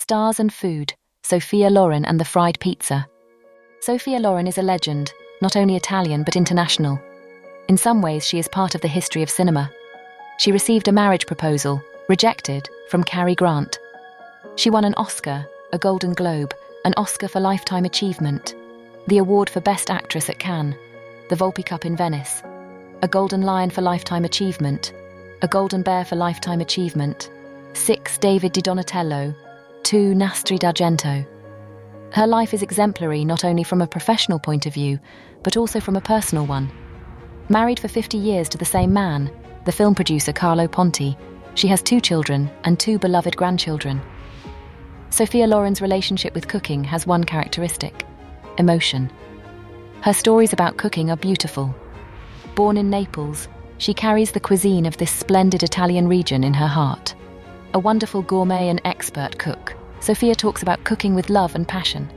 Stars and Food, Sofia Loren and the Fried Pizza. Sofia Loren is a legend, not only Italian but international. In some ways, she is part of the history of cinema. She received a marriage proposal, rejected, from Cary Grant. She won an Oscar, a Golden Globe, an Oscar for Lifetime Achievement, the award for Best Actress at Cannes, the Volpi Cup in Venice, a Golden Lion for Lifetime Achievement, a Golden Bear for Lifetime Achievement, 6 David di Donatello, 2 Nastri d'Argento. Her life is exemplary not only from a professional point of view, but also from a personal one. Married for 50 years to the same man, the film producer Carlo Ponti, she has 2 children and 2 beloved grandchildren. Sofia Loren's relationship with cooking has one characteristic: emotion. Her stories about cooking are beautiful. Born in Naples, she carries the cuisine of this splendid Italian region in her heart. A wonderful gourmet and expert cook, Sofia talks about cooking with love and passion.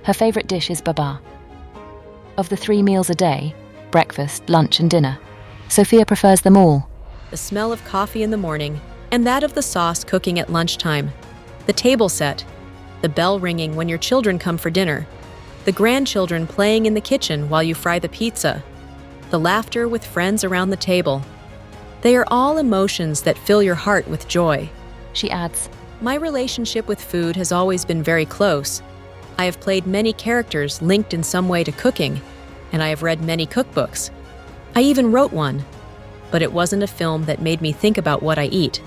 Her favorite dish is babà. Of the 3 meals a day, breakfast, lunch and dinner, Sofia prefers them all. The smell of coffee in the morning, and that of the sauce cooking at lunchtime. The table set, the bell ringing when your children come for dinner, the grandchildren playing in the kitchen while you fry the pizza, the laughter with friends around the table. They are all emotions that fill your heart with joy. She adds, "My relationship with food has always been very close. I have played many characters linked in some way to cooking, and I have read many cookbooks. I even wrote one, but it wasn't a film that made me think about what I eat.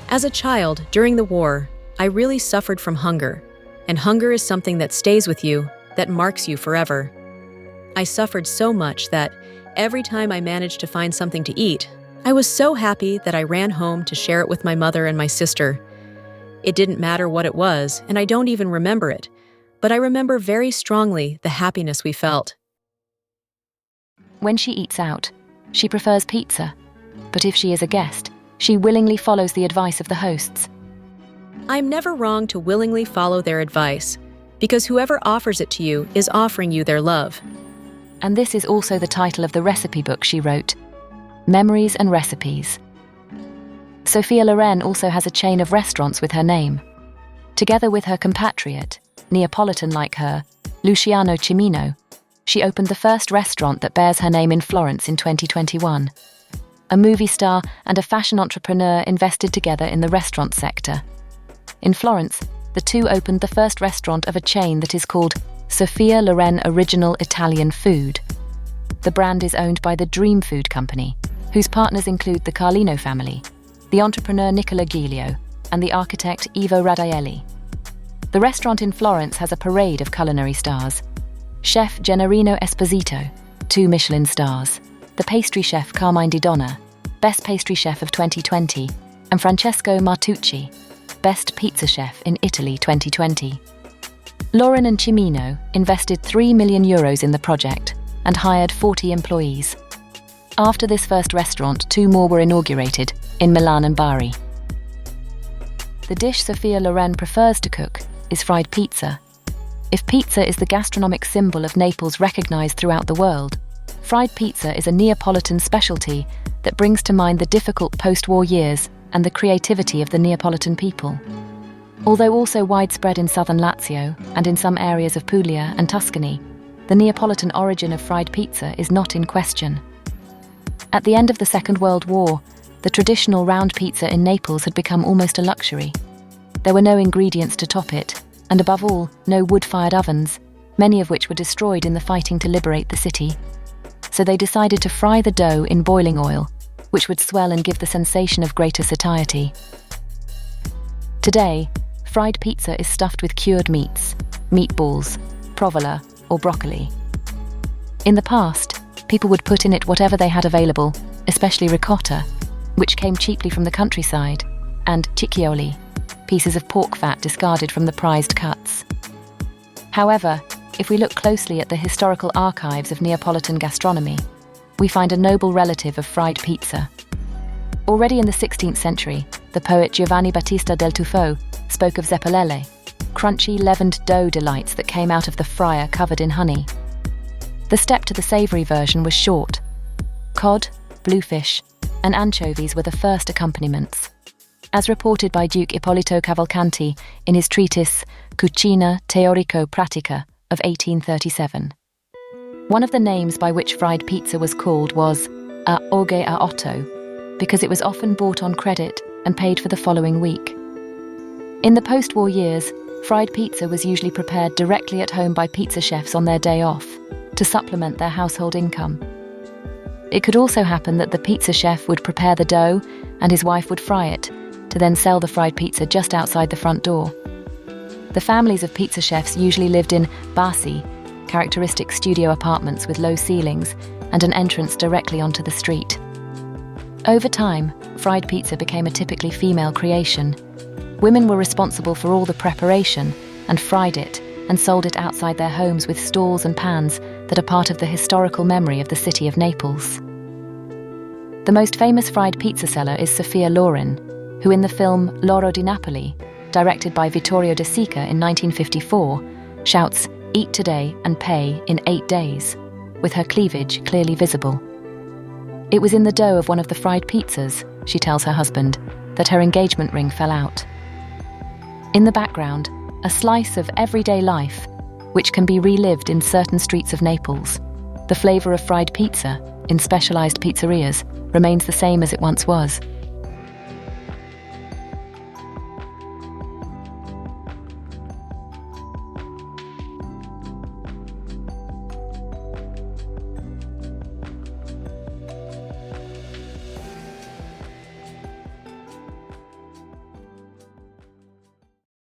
As a child, during the war, I really suffered from hunger, and hunger is something that stays with you, that marks you forever. I suffered so much that every time I managed to find something to eat, I was so happy that I ran home to share it with my mother and my sister. It didn't matter what it was, and I don't even remember it, but I remember very strongly the happiness we felt." When she eats out, she prefers pizza, but if she is a guest, she willingly follows the advice of the hosts. "I'm never wrong to willingly follow their advice, because whoever offers it to you is offering you their love." And this is also the title of the recipe book she wrote, Memories and Recipes. Sofia Loren also has a chain of restaurants with her name. Together with her compatriot, Neapolitan like her, Luciano Cimino, she opened the first restaurant that bears her name in Florence in 2021. A movie star and a fashion entrepreneur invested together in the restaurant sector. In Florence, the two opened the first restaurant of a chain that is called Sofia Loren Original Italian Food. The brand is owned by the Dream Food Company, whose partners include the Carlino family, the entrepreneur Nicola Giglio, and the architect Ivo Radaelli. The restaurant in Florence has a parade of culinary stars. Chef Gennarino Esposito, 2 Michelin stars, the pastry chef Carmine Di Donna, Best Pastry Chef of 2020, and Francesco Martucci, Best Pizza Chef in Italy 2020. Loren and Cimino invested €3 million in the project and hired 40 employees. After this first restaurant, 2 more were inaugurated in Milan and Bari. The dish Sofia Loren prefers to cook is fried pizza. If pizza is the gastronomic symbol of Naples recognized throughout the world, fried pizza is a Neapolitan specialty that brings to mind the difficult post-war years and the creativity of the Neapolitan people. Although also widespread in southern Lazio and in some areas of Puglia and Tuscany, the Neapolitan origin of fried pizza is not in question. At the end of the Second World War, the traditional round pizza in Naples had become almost a luxury. There were no ingredients to top it, and above all, no wood-fired ovens, many of which were destroyed in the fighting to liberate the city. So they decided to fry the dough in boiling oil, which would swell and give the sensation of greater satiety. Today, fried pizza is stuffed with cured meats, meatballs, provola, or broccoli. In the past, people would put in it whatever they had available, especially ricotta, which came cheaply from the countryside, and ciccioli, pieces of pork fat discarded from the prized cuts. However, if we look closely at the historical archives of Neapolitan gastronomy, we find a noble relative of fried pizza. Already in the 16th century, the poet Giovanni Battista del Tuffo spoke of zeppolelle, crunchy leavened dough delights that came out of the fryer covered in honey. The step to the savoury version was short. Cod, bluefish, and anchovies were the first accompaniments. as reported by Duke Ippolito Cavalcanti in his treatise Cucina Teorico-Pratica of 1837. One of the names by which fried pizza was called was a ogge a otto, because it was often bought on credit and paid for the following week. In the post-war years, fried pizza was usually prepared directly at home by pizza chefs on their day off to supplement their household income. It could also happen that the pizza chef would prepare the dough and his wife would fry it, to then sell the fried pizza just outside the front door. The families of pizza chefs usually lived in basi, characteristic studio apartments with low ceilings and an entrance directly onto the street. Over time, fried pizza became a typically female creation. Women were responsible for all the preparation and fried it and sold it outside their homes with stalls and pans that are part of the historical memory of the city of Naples. The most famous fried pizza seller is Sofia Loren, who in the film L'Oro di Napoli, directed by Vittorio De Sica in 1954, shouts, "Eat today and pay in 8 days," with her cleavage clearly visible. It was in the dough of one of the fried pizzas, she tells her husband, that her engagement ring fell out. In the background, a slice of everyday life, which can be relived in certain streets of Naples. The flavour of fried pizza, in specialised pizzerias, remains the same as it once was.